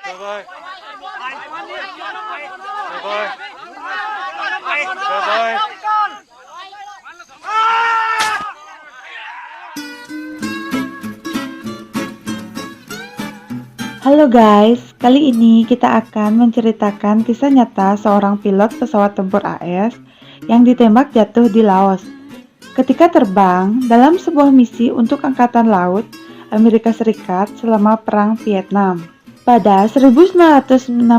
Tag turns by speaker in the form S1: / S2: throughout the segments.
S1: Bye-bye. Bye-bye. Bye-bye.
S2: Halo guys, kali ini kita akan menceritakan kisah nyata seorang pilot pesawat tempur AS yang ditembak jatuh di Laos ketika terbang dalam sebuah misi untuk Angkatan Laut Amerika Serikat selama Perang Vietnam. Pada 1965,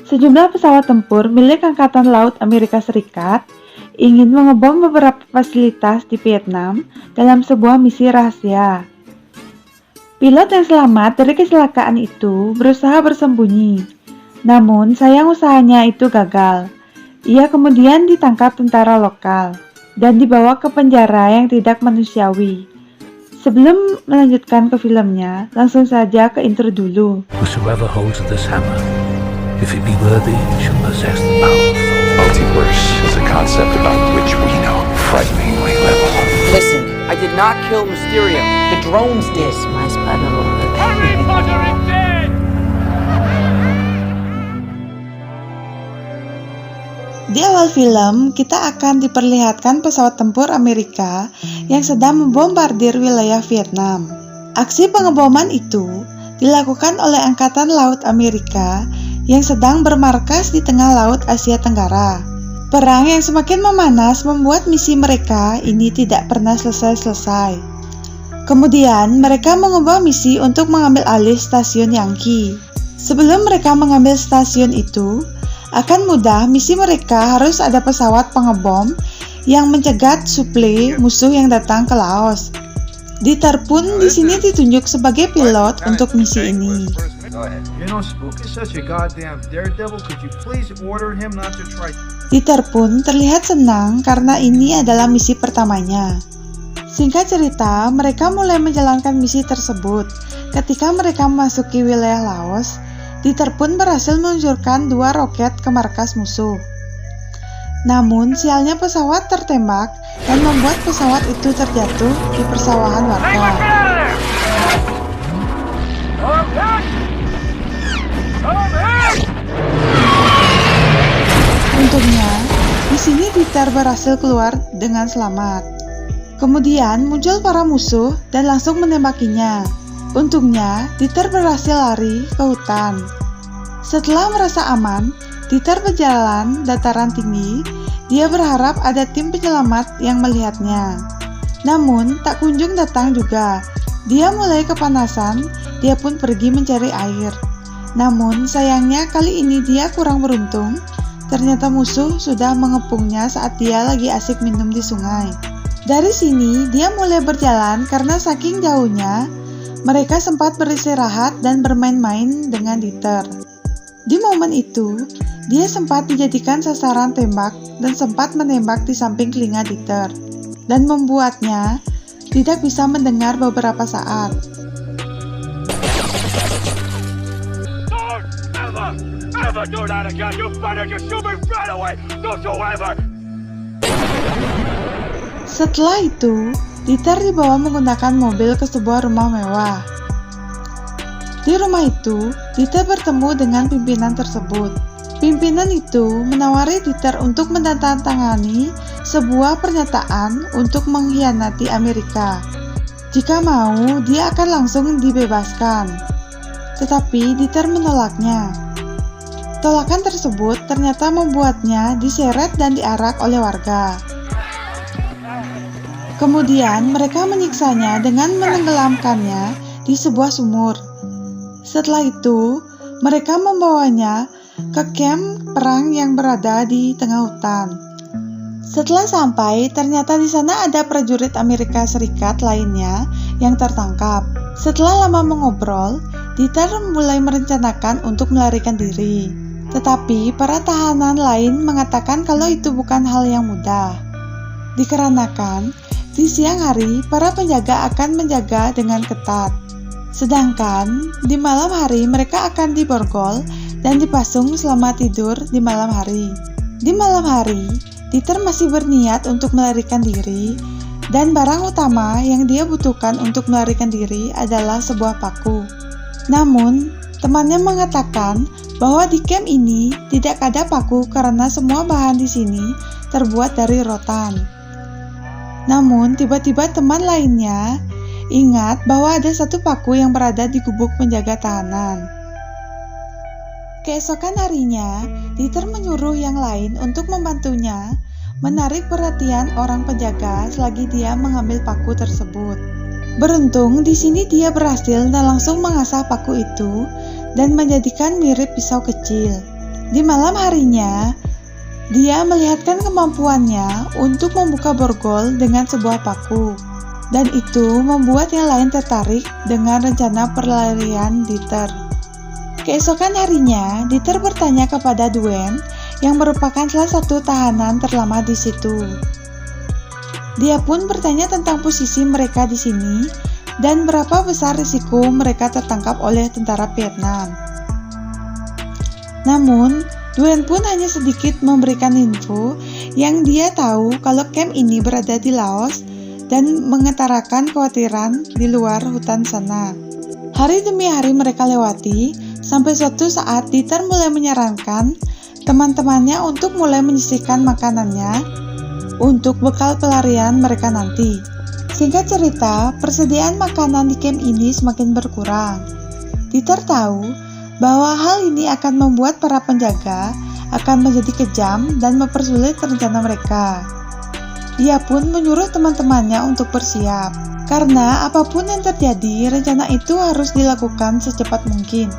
S2: sejumlah pesawat tempur milik Angkatan Laut Amerika Serikat ingin mengebom beberapa fasilitas di Vietnam dalam sebuah misi rahasia. Pilot yang selamat dari kecelakaan itu berusaha bersembunyi, namun sayang usahanya itu gagal. Ia kemudian ditangkap tentara lokal dan dibawa ke penjara yang tidak manusiawi. Sebelum melanjutkan ke filmnya, langsung saja ke intro dulu.
S3: Whosoever holds this hammer, if it be worthy, shall possess the power.
S4: Multiverse is a concept about which we know frighteningly little.
S5: Listen, I did not kill Mysterio. The drones did.
S6: My spinal
S1: Harry Potter is dead!
S2: Di awal film, kita akan diperlihatkan pesawat tempur Amerika yang sedang membombardir wilayah Vietnam. Aksi pengeboman itu dilakukan oleh Angkatan Laut Amerika yang sedang bermarkas di tengah Laut Asia Tenggara. Perang yang semakin memanas membuat misi mereka ini tidak pernah selesai-selesai. Kemudian, mereka mengubah misi untuk mengambil alih stasiun Yankee. Sebelum mereka mengambil stasiun itu, akan mudah misi mereka harus ada pesawat pengebom yang mencegat suplai musuh yang datang ke Laos. Dieter pun di sini ditunjuk sebagai pilot untuk misi ini.
S7: You know, Spook is such a goddamn daredevil. Could you please order him not to try?
S2: Dieter pun terlihat senang karena ini adalah misi pertamanya. Singkat cerita, mereka mulai menjalankan misi tersebut. Ketika mereka memasuki wilayah Laos, Dieter pun berhasil meluncurkan 2 roket ke markas musuh. Namun, sialnya pesawat tertembak dan membuat pesawat itu terjatuh di persawahan warga. Untungnya, di sini Dieter berhasil keluar dengan selamat. Kemudian muncul para musuh dan langsung menembakinya. Untungnya, Dieter berhasil lari ke hutan. Setelah merasa aman, Dieter berjalan dataran tinggi. Dia berharap ada tim penyelamat yang melihatnya. Namun, tak kunjung datang juga. Dia mulai kepanasan, dia pun pergi mencari air. Namun, sayangnya kali ini dia kurang beruntung. Ternyata musuh sudah mengepungnya saat dia lagi asik minum di sungai. Dari sini, dia mulai berjalan karena saking jauhnya, mereka sempat beristirahat dan bermain-main dengan Dieter. Di momen itu, dia sempat dijadikan sasaran tembak dan sempat menembak di samping telinga Dieter, dan membuatnya tidak bisa mendengar beberapa saat.
S1: Don't ever do that again! You better just shoot me right away! Don't you ever!
S2: Setelah itu, Dieter dibawa menggunakan mobil ke sebuah rumah mewah. Di rumah itu, Dieter bertemu dengan pimpinan tersebut. Pimpinan itu menawari Dieter untuk menandatangani sebuah pernyataan untuk mengkhianati Amerika. Jika mau, dia akan langsung dibebaskan. Tetapi Dieter menolaknya. Tolakan tersebut ternyata membuatnya diseret dan diarak oleh warga. Kemudian mereka menyiksanya dengan menenggelamkannya di sebuah sumur. Setelah itu, mereka membawanya ke kamp perang yang berada di tengah hutan. Setelah sampai, ternyata di sana ada prajurit Amerika Serikat lainnya yang tertangkap. Setelah lama mengobrol, Dieter mulai merencanakan untuk melarikan diri. Tetapi para tahanan lain mengatakan kalau itu bukan hal yang mudah. Dikarenakan di siang hari, para penjaga akan menjaga dengan ketat. Sedangkan di malam hari mereka akan diborgol dan dipasung selama tidur di malam hari. Di malam hari, Dieter masih berniat untuk melarikan diri dan barang utama yang dia butuhkan untuk melarikan diri adalah sebuah paku. Namun, temannya mengatakan bahwa di camp ini tidak ada paku karena semua bahan di sini terbuat dari rotan. Namun tiba-tiba teman lainnya ingat bahwa ada satu paku yang berada di gubuk penjaga tahanan. Keesokan harinya, Dieter menyuruh yang lain untuk membantunya menarik perhatian orang penjaga selagi dia mengambil paku tersebut. Beruntung di sini dia berhasil dan langsung mengasah paku itu dan menjadikan mirip pisau kecil. Di malam harinya, dia melihatkan kemampuannya untuk membuka borgol dengan sebuah paku. Dan itu membuat yang lain tertarik dengan rencana pelarian Dieter. Keesokan harinya, Dieter bertanya kepada Duen yang merupakan salah satu tahanan terlama di situ. Dia pun bertanya tentang posisi mereka di sini dan berapa besar risiko mereka tertangkap oleh tentara Vietnam. Namun, Duen pun hanya sedikit memberikan info yang dia tahu kalau camp ini berada di Laos dan mengutarakan kekhawatiran di luar hutan sana. Hari demi hari mereka lewati, sampai suatu saat Dieter mulai menyarankan teman-temannya untuk mulai menyisihkan makanannya untuk bekal pelarian mereka nanti. Singkat cerita, persediaan makanan di camp ini semakin berkurang. Dieter tahu bahwa hal ini akan membuat para penjaga akan menjadi kejam dan mempersulit rencana mereka. Dia pun menyuruh teman-temannya untuk bersiap, karena apapun yang terjadi, rencana itu harus dilakukan secepat mungkin.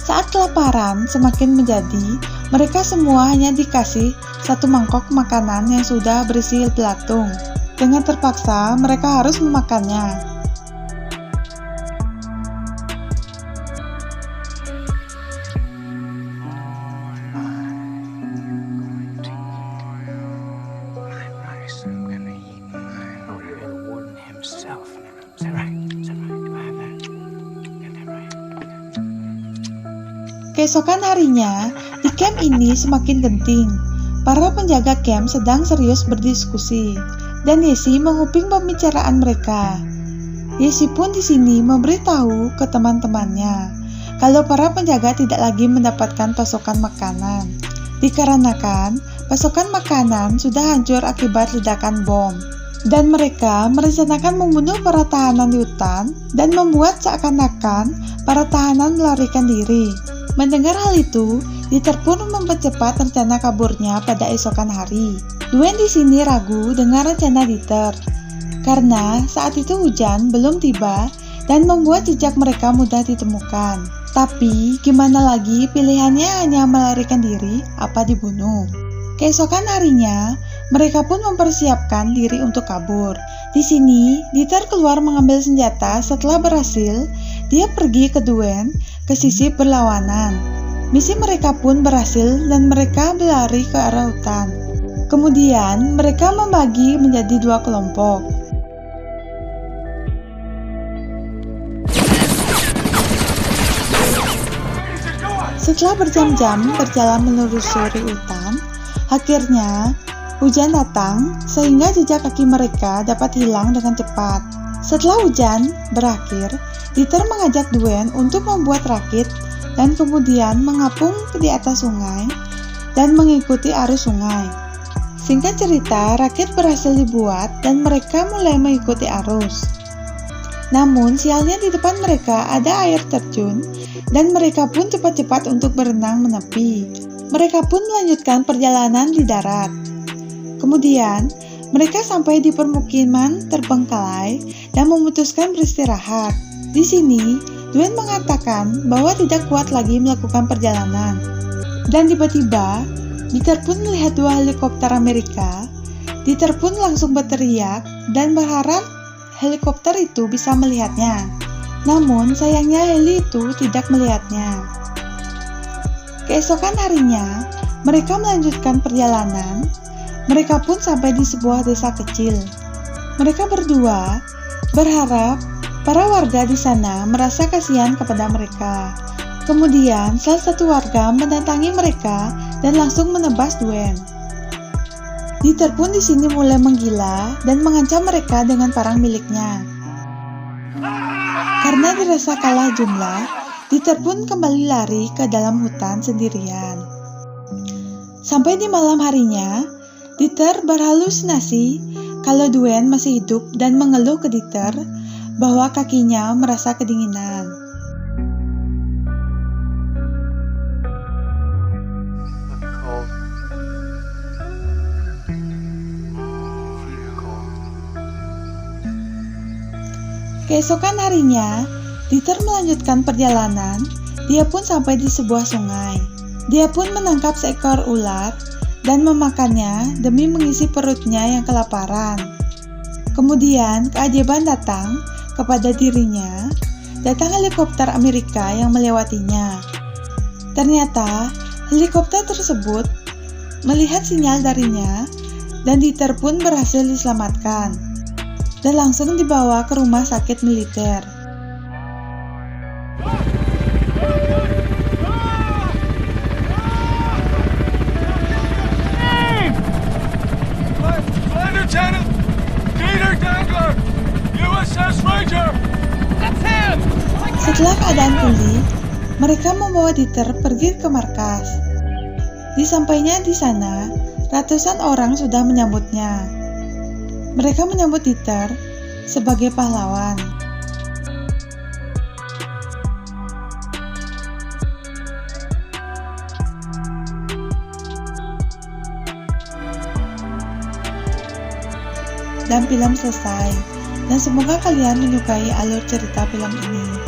S2: Saat kelaparan semakin menjadi, mereka semua hanya dikasih satu mangkok makanan yang sudah berisi belatung. Dengan terpaksa, mereka harus memakannya. Keesokan harinya, di camp ini semakin genting. Para penjaga camp sedang serius berdiskusi, dan Yesi menguping pembicaraan mereka. Yesi pun di sini memberitahu ke teman-temannya kalau para penjaga tidak lagi mendapatkan pasokan makanan, dikarenakan pasokan makanan sudah hancur akibat ledakan bom. Dan mereka merencanakan membunuh para tahanan di hutan dan membuat seakan-akan para tahanan melarikan diri. Mendengar hal itu, Dieter pun mempercepat rencana kaburnya pada esokan hari. Duen di sini ragu dengan rencana Dieter, karena saat itu hujan belum tiba dan membuat jejak mereka mudah ditemukan. Tapi, gimana lagi pilihannya hanya melarikan diri apa dibunuh. Keesokan harinya, mereka pun mempersiapkan diri untuk kabur. Di sini, Dieter keluar mengambil senjata. Setelah berhasil, dia pergi ke Duen ke sisi berlawanan. Misi mereka pun berhasil dan mereka berlari ke arah hutan. Kemudian, mereka membagi menjadi dua kelompok. Setelah berjam-jam berjalan menelusuri hutan, akhirnya hujan datang sehingga jejak kaki mereka dapat hilang dengan cepat. Setelah hujan berakhir, Dieter mengajak Duen untuk membuat rakit dan kemudian mengapung di atas sungai dan mengikuti arus sungai. Singkat cerita, rakit berhasil dibuat dan mereka mulai mengikuti arus. Namun, sialnya di depan mereka ada air terjun dan mereka pun cepat-cepat untuk berenang menepi. Mereka pun melanjutkan perjalanan di darat. Kemudian, mereka sampai di permukiman terbengkalai dan memutuskan beristirahat. Di sini, Duen mengatakan bahwa tidak kuat lagi melakukan perjalanan. Dan tiba-tiba, Dieter pun melihat dua helikopter Amerika. Dieter pun langsung berteriak dan berharap helikopter itu bisa melihatnya. Namun, sayangnya heli itu tidak melihatnya. Keesokan harinya, mereka melanjutkan perjalanan. Mereka pun sampai di sebuah desa kecil. Mereka berdua berharap para warga di sana merasa kasihan kepada mereka. Kemudian, salah satu warga mendatangi mereka dan langsung menebas Duen. Dieter pun di sini mulai menggila dan mengancam mereka dengan parang miliknya. Karena dirasa kalah jumlah, Dieter pun kembali lari ke dalam hutan sendirian. Sampai di malam harinya, Dieter berhalusinasi kalau Dwayne masih hidup dan mengeluh ke Dieter bahwa kakinya merasa kedinginan. Keesokan harinya, Dieter melanjutkan perjalanan. Dia pun sampai di sebuah sungai. Dia pun menangkap seekor ular dan memakannya demi mengisi perutnya yang kelaparan. Kemudian keajaiban datang kepada dirinya. Datang helikopter Amerika yang melewatinya. Ternyata helikopter tersebut melihat sinyal darinya dan Dieter pun berhasil diselamatkan dan langsung dibawa ke rumah sakit militer.
S1: Lieutenant Dieter Dangler, USS Ranger. That's him.
S2: Setelah keadaan pulih, mereka membawa Dieter pergi ke markas. Disampainya di sana, ratusan orang sudah menyambutnya. Mereka menyambut Dieter sebagai pahlawan. Dan film selesai. Dan semoga kalian menyukai alur cerita film ini.